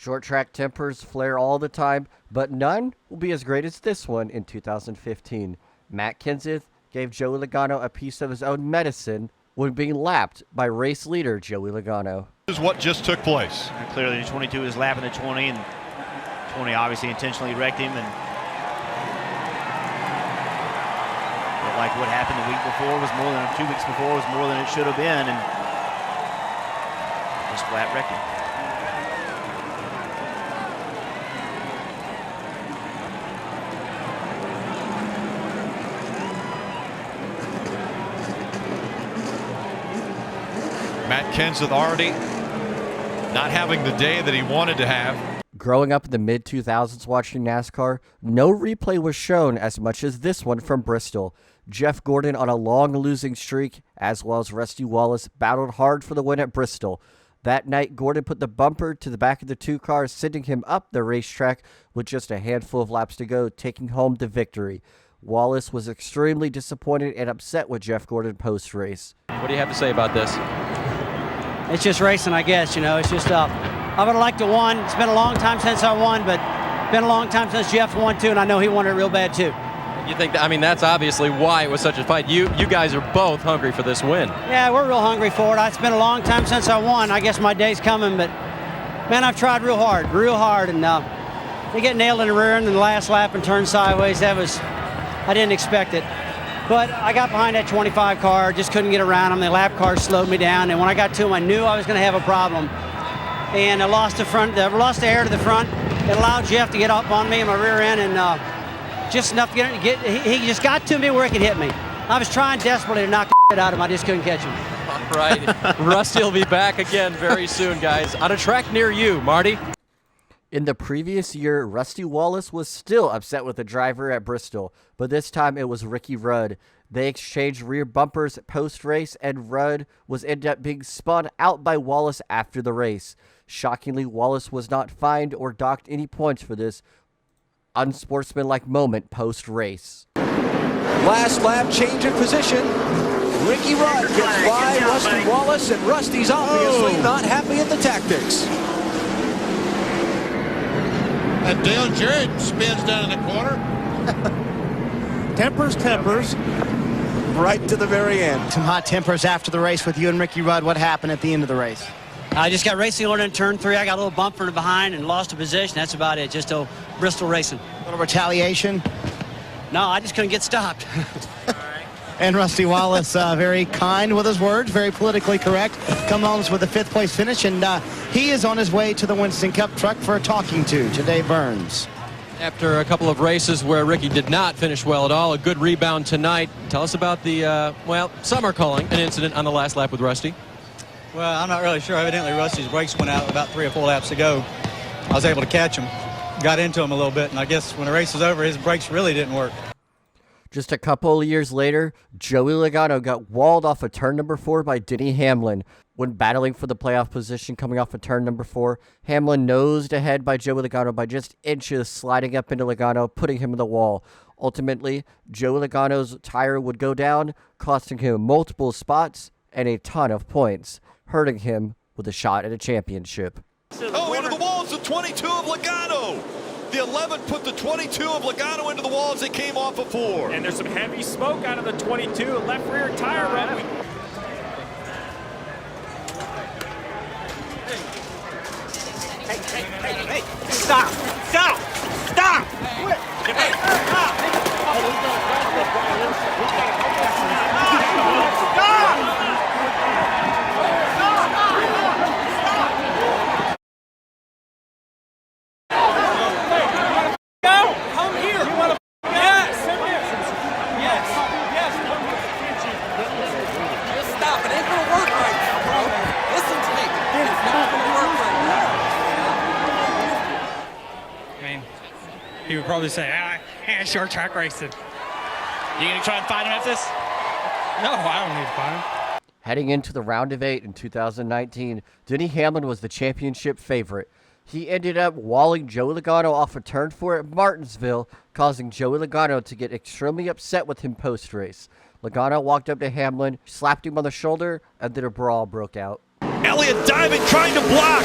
Short track tempers flare all the time, but none will be as great as this one in 2015. Matt Kenseth gave Joey Logano a piece of his own medicine when being lapped by race leader Joey Logano. This is what just took place. And clearly the 22 is lapping the 20, and 20 obviously intentionally wrecked him. And like what happened the week before was more than 2 weeks before was more than it should have been, and just flat wrecked him. Matt Kenseth already not having the day that he wanted to have. Growing up in the mid-2000s watching NASCAR, no replay was shown as much as this one from Bristol. Jeff Gordon on a long losing streak, as well as Rusty Wallace, battled hard for the win at Bristol. That night, Gordon put the bumper to the back of the two cars, sending him up the racetrack with just a handful of laps to go, taking home the victory. Wallace was extremely disappointed and upset with Jeff Gordon post-race. What do you have to say about this? It's just racing, I guess, it's just I would have liked to won. It's been a long time since I won, but it's been a long time since Jeff won too, and I know he wanted it real bad too. You think that's obviously why it was such a fight. You guys are both hungry for this win. Yeah, we're real hungry for it. It's been a long time since I won. I guess my day's coming, but man, I've tried real hard, and they get nailed in the rear end in the last lap and turned sideways. I didn't expect it. But I got behind that 25 car, just couldn't get around them. The lap car slowed me down, and when I got to them, I knew I was going to have a problem. And I lost the air to the front. It allowed Jeff to get up on me in my rear end, and just enough to he just got to me where he could hit me. I was trying desperately to knock the shit out of him. I just couldn't catch him. All right. Rusty will be back again very soon, guys, on a track near you, Marty. In the previous year, Rusty Wallace was still upset with the driver at Bristol, but this time it was Ricky Rudd. They exchanged rear bumpers post-race, and Rudd ended up being spun out by Wallace after the race. Shockingly, Wallace was not fined or docked any points for this unsportsmanlike moment post-race. Last lap, change of position. Ricky Rudd gets by Rusty Wallace, and Rusty's obviously not happy at the tactics. And Dale Jarrett spins down in the corner. Tempers. Right to the very end. Some hot tempers after the race with you and Ricky Rudd. What happened at the end of the race? I just got racing order in turn 3. I got a little bump from behind and lost a position. That's about it. Just a Bristol racing. A little retaliation? No, I just couldn't get stopped. And Rusty Wallace, very kind with his words, very politically correct. Come on with a 5th place finish, and he is on his way to the Winston Cup truck for a talking to Dave Burns. After a couple of races where Ricky did not finish well at all, a good rebound tonight. Tell us about the, some are calling an incident on the last lap with Rusty. Well, I'm not really sure. Evidently, Rusty's brakes went out about 3 or 4 laps ago. I was able to catch him, got into him a little bit, and I guess when the race was over, his brakes really didn't work. Just a couple of years later, Joey Logano got walled off of turn number 4 by Denny Hamlin. When battling for the playoff position coming off of turn number 4, Hamlin nosed ahead by Joey Logano by just inches, sliding up into Logano, putting him in the wall. Ultimately, Joey Logano's tire would go down, costing him multiple spots and a ton of points, hurting him with a shot at a championship. Oh, into the walls, the 22 of Logano. The 11 put the 22 of Logano into the wall as they came off of 4. And there's some heavy smoke out of the 22, left rear tire rub. Hey, stop! He would probably say, short track racing. You gonna try and find him after this? No, I don't need to find him. Heading into the round of 8 in 2019, Denny Hamlin was the championship favorite. He ended up walling Joey Logano off of turn 4 at Martinsville, causing Joey Logano to get extremely upset with him post-race. Logano walked up to Hamlin, slapped him on the shoulder, and then a brawl broke out. Elliott diving, trying to block.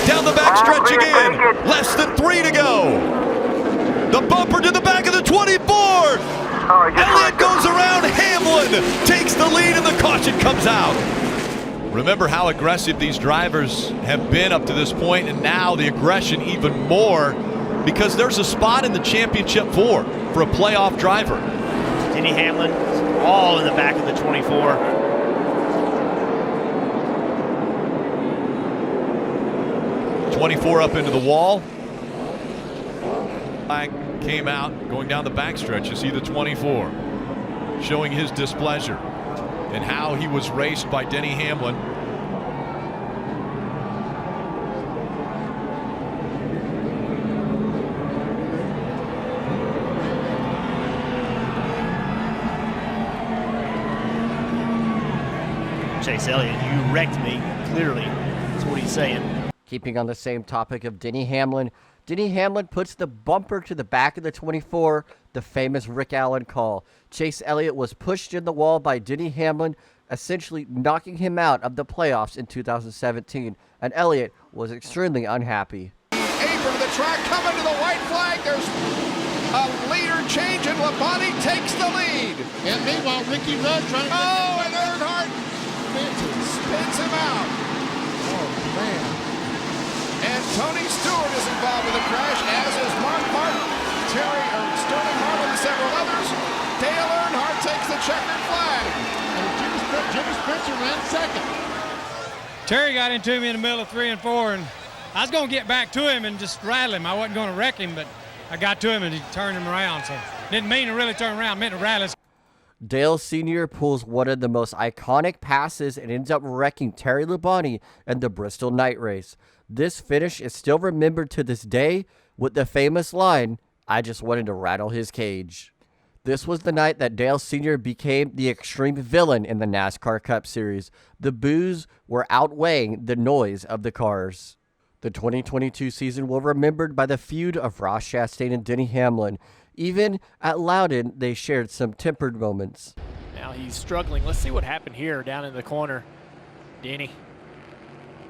Down the backstretch again. Less than 3 to go. The bumper to the back of the 24. Elliott goes around. Hamlin takes the lead and the caution comes out. Remember how aggressive these drivers have been up to this point, and now the aggression even more because there's a spot in the championship for a playoff driver. Denny Hamlin all in the back of the 24. Up into the wall. Flag came out going down the backstretch. You see the 24 showing his displeasure and how he was raced by Denny Hamlin. Chase Elliott, you wrecked me, clearly. That's what he's saying. Keeping on the same topic of Denny Hamlin puts the bumper to the back of the 24, the famous Rick Allen call. Chase Elliott was pushed in the wall by Denny Hamlin, essentially knocking him out of the playoffs in 2017, and Elliott was extremely unhappy. Apron to the track, coming to the white flag. There's a leader change, and Labonte takes the lead. And meanwhile, Ricky Rudd trying to... Oh, and Earnhardt spins him out. Oh, man. And Tony Stewart is involved with the crash, as is Mark Martin, Sterling Martin, and several others. Dale Earnhardt takes the checkered flag. And Jimmy Spencer ran second. Terry got into me in the middle of 3 and 4, and I was going to get back to him and just rattle him. I wasn't going to wreck him, but I got to him and he turned him around. So didn't mean to really turn around, meant to rattle him. Dale Sr. pulls one of the most iconic passes and ends up wrecking Terry Labonte in the Bristol night race. This finish is still remembered to this day with the famous line, "I just wanted to rattle his cage." This was the night that Dale Sr. became the extreme villain in the NASCAR Cup Series. The boos were outweighing the noise of the cars. The 2022 season will be remembered by the feud of Ross Chastain and Denny Hamlin. Even at Loudon, they shared some tempered moments. Now he's struggling. Let's see what happened here down in the corner. Denny.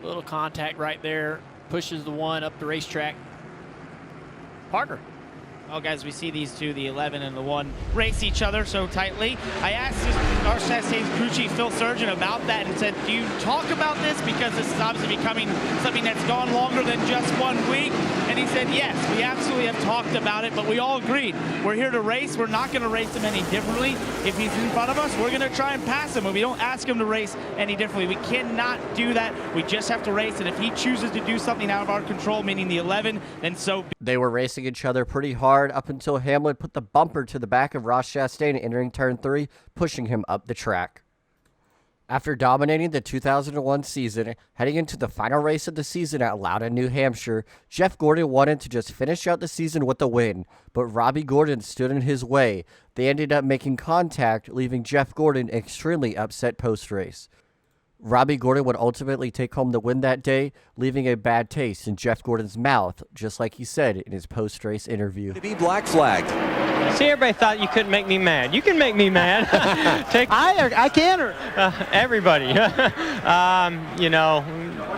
Little contact right there. Pushes the one up the racetrack. Parker. Well, guys, we see these two, the 11 and the 1, race each other so tightly. I asked our Chastain's crew chief, Phil Surgeon, about that and said, do you talk about this? Because this is obviously becoming something that's gone longer than just 1 week. And he said, yes, we absolutely have talked about it, but we all agreed. We're here to race. We're not going to race him any differently. If he's in front of us, we're going to try and pass him. And we don't ask him to race any differently. We cannot do that. We just have to race. And if he chooses to do something out of our control, meaning the 11, then so be it. They were racing each other pretty hard up until Hamlin put the bumper to the back of Ross Chastain entering turn 3, pushing him up the track. After dominating the 2001 season, heading into the final race of the season at Loudon, New Hampshire, Jeff Gordon wanted to just finish out the season with a win, but Robbie Gordon stood in his way. They ended up making contact, leaving Jeff Gordon extremely upset post-race. Robbie Gordon would ultimately take home the win that day, leaving a bad taste in Jeff Gordon's mouth, just like he said in his post-race interview. To be black flagged. See, everybody thought you couldn't make me mad. You can make me mad. I can. Everybody. You know,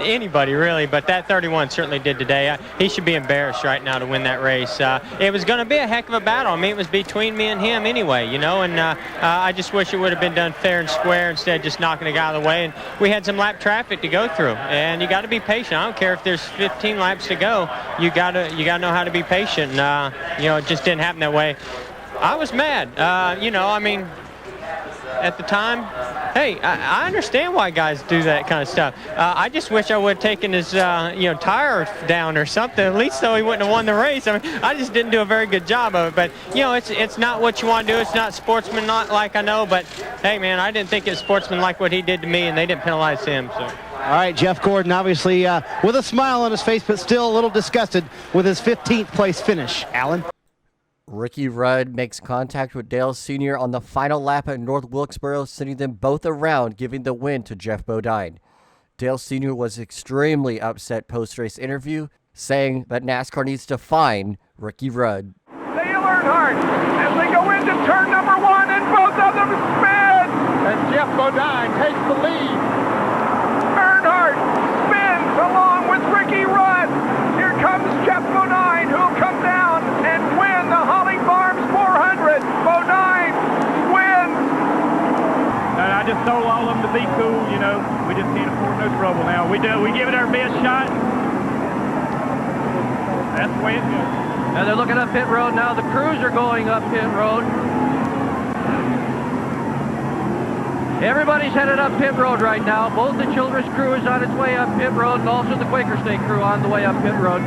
anybody really, but that 31 certainly did today. He should be embarrassed right now to win that race. It was going to be a heck of a battle. I mean, it was between me and him anyway, you know, and I just wish it would have been done fair and square instead of just knocking a guy out of the way. And we had some lap traffic to go through, and you got to be patient. I don't care if there's 15 laps to go. You got to know how to be patient. And, you know, it just didn't happen that way. I was mad. You know, I mean, at the time, hey, I understand why guys do that kind of stuff. I just wish I would have taken his, you know, tire down or something, at least so he wouldn't have won the race. I mean, I just didn't do a very good job of it. But, you know, it's not what you want to do. It's not sportsmanlike, I know. But, hey, man, I didn't think it was sportsmanlike what he did to me, and they didn't penalize him. So. All right, Jeff Gordon obviously with a smile on his face, but still a little disgusted with his 15th place finish. Alan? Ricky Rudd makes contact with Dale Sr. on the final lap at North Wilkesboro, sending them both around, giving the win to Jeff Bodine. Dale Sr. was extremely upset post-race interview, saying that NASCAR needs to fine Ricky Rudd. Dale Earnhardt as they go into turn number 1, and both of them spin. And Jeff Bodine takes the lead. Earnhardt spins along with Ricky Rudd. Here comes Jeff told all of them to be cool, you know. We just can't afford no trouble now. We give it our best shot. That's the way it goes. And they're looking up pit road now. The crews are going up pit road. Everybody's headed up pit road right now. Both the Childress crew is on its way up pit road, and also the Quaker State crew on the way up pit road.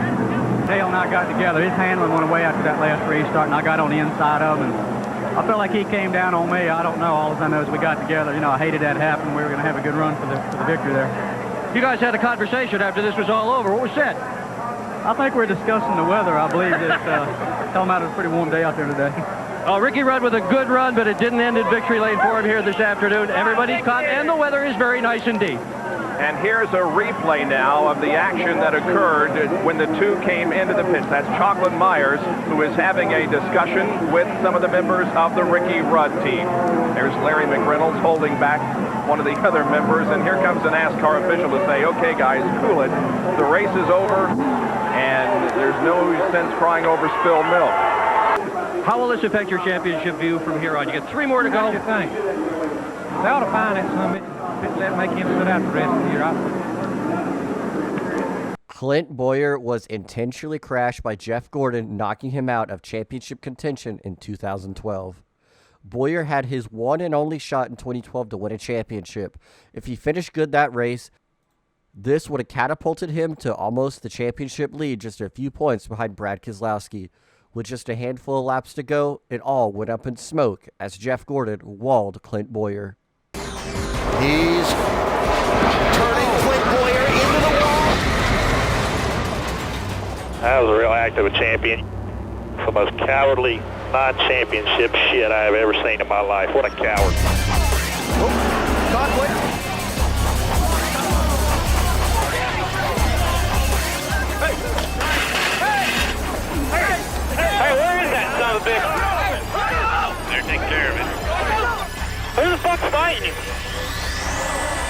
Dale and I got together. His handling went away after that last restart, and I got on the inside of him. And I felt like he came down on me. I don't know. All I know is we got together. You know, I hated that happened. We were going to have a good run for the victory there. You guys had a conversation after this was all over. What was said? I think we're discussing the weather. I believe that talking about it was a pretty warm day out there today. Ricky Rudd with a good run, but it didn't end in victory lane for him here this afternoon. Everybody's caught, and the weather is very nice indeed. And here's a replay now of the action that occurred when the two came into the pits. That's Chocolate Myers, who is having a discussion with some of the members of the Ricky Rudd team. There's Larry McReynolds holding back one of the other members, and here comes the NASCAR official to say, okay, guys, cool it. The race is over, and there's no sense crying over spilled milk. How will this affect your championship view from here on? You get 3 more to go. What do you think? They ought to find it something that make him sit out the rest of the year. Clint Boyer was intentionally crashed by Jeff Gordon, knocking him out of championship contention in 2012. Boyer had his one and only shot in 2012 to win a championship. If he finished good that race, this would have catapulted him to almost the championship lead, just a few points behind Brad Keselowski. With just a handful of laps to go, it all went up in smoke as Jeff Gordon walled Clint Boyer. He's turning Clint Boyer into the wall. That was a real act of a champion. The most cowardly non-championship shit I have ever seen in my life. What a coward. Conflict. Hey, where is that son of a bitch? They're taking care of it. Who the fuck's fighting him?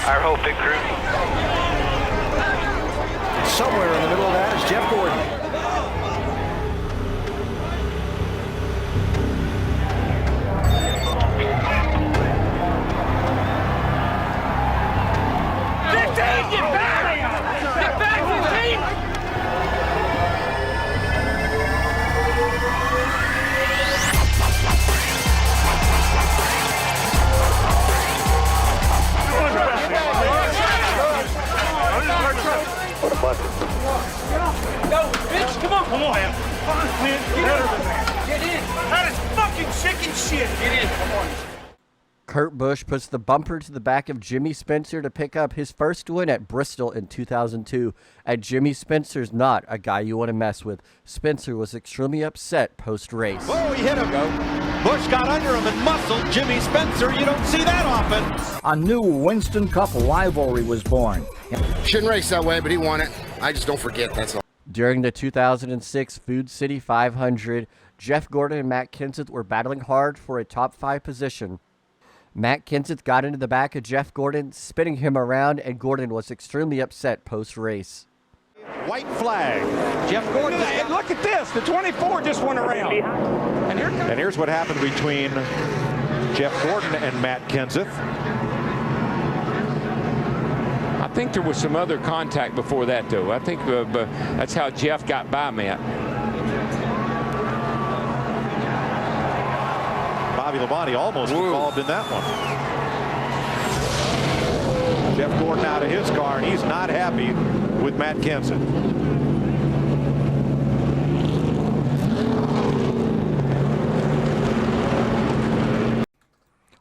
Our whole big crew. Somewhere in the middle of that is Jeff Gordon. Get back! Get back, 15! What a bucket. Go, bitch, come on. Come on, man. Get in. That is fucking chicken shit. Get in. Come on. Kurt Busch puts the bumper to the back of Jimmy Spencer to pick up his first win at Bristol in 2002. And Jimmy Spencer's not a guy you want to mess with. Spencer was extremely upset post-race. Whoa, he hit him. Busch got under him and muscled Jimmy Spencer. You don't see that often. A new Winston Cup rivalry was born. Shouldn't race that way, but he won it. I just don't forget, that's all. During the 2006 Food City 500, Jeff Gordon and Matt Kenseth were battling hard for a top 5 position. Matt Kenseth got into the back of Jeff Gordon, spinning him around, and Gordon was extremely upset post-race. White flag. Jeff Gordon. And look at this. The 24 just went around. And here's what happened between Jeff Gordon and Matt Kenseth. I think there was some other contact before that, though. I think that's how Jeff got by Matt. Bobby Labonte almost involved in that one. Jeff Gordon out of his car, and he's not happy with Matt Kenseth.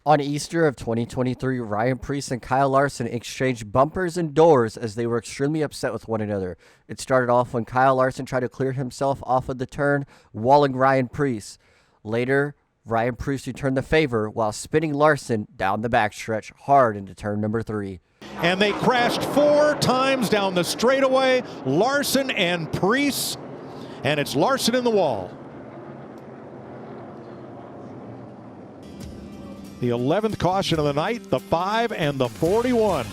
On Easter of 2023, Ryan Preece and Kyle Larson exchanged bumpers and doors as they were extremely upset with one another. It started off when Kyle Larson tried to clear himself off of the turn, walling Ryan Preece. Later, Ryan Preece returned the favor while spinning Larson down the backstretch hard into turn number 3. And they crashed 4 times down the straightaway, Larson and Preece, and it's Larson in the wall. The 11th caution of the night, the 5 and the 41.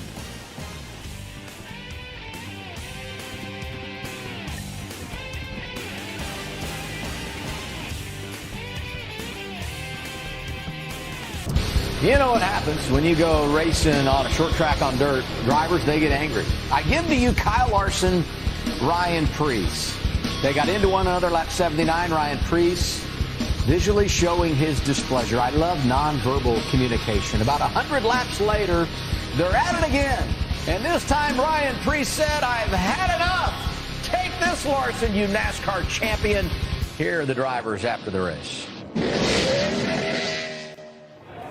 You know what happens when you go racing on a short track on dirt. Drivers, they get angry. I give to you Kyle Larson, Ryan Preece. They got into one another lap 79. Ryan Preece visually showing his displeasure. I love nonverbal communication. About 100 laps later, they're at it again. And this time, Ryan Preece said, I've had enough. Take this, Larson, you NASCAR champion. Here are the drivers after the race.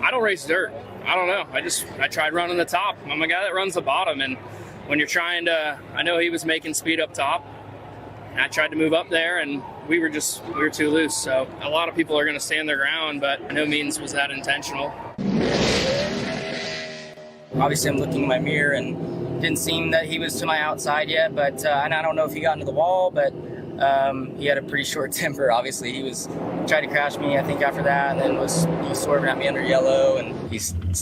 I don't race dirt. I don't know. I tried running the top. I'm a guy that runs the bottom, and when you're trying to, I know he was making speed up top, and I tried to move up there, and we were too loose. So a lot of people are going to stand their ground, but by no means was that intentional. Obviously, I'm looking in my mirror, and didn't seem that he was to my outside yet, but and I don't know if he got into the wall, but he had a pretty short temper. Obviously, he tried to crash me, I think, after that, and then he was swerving at me under yellow, and he's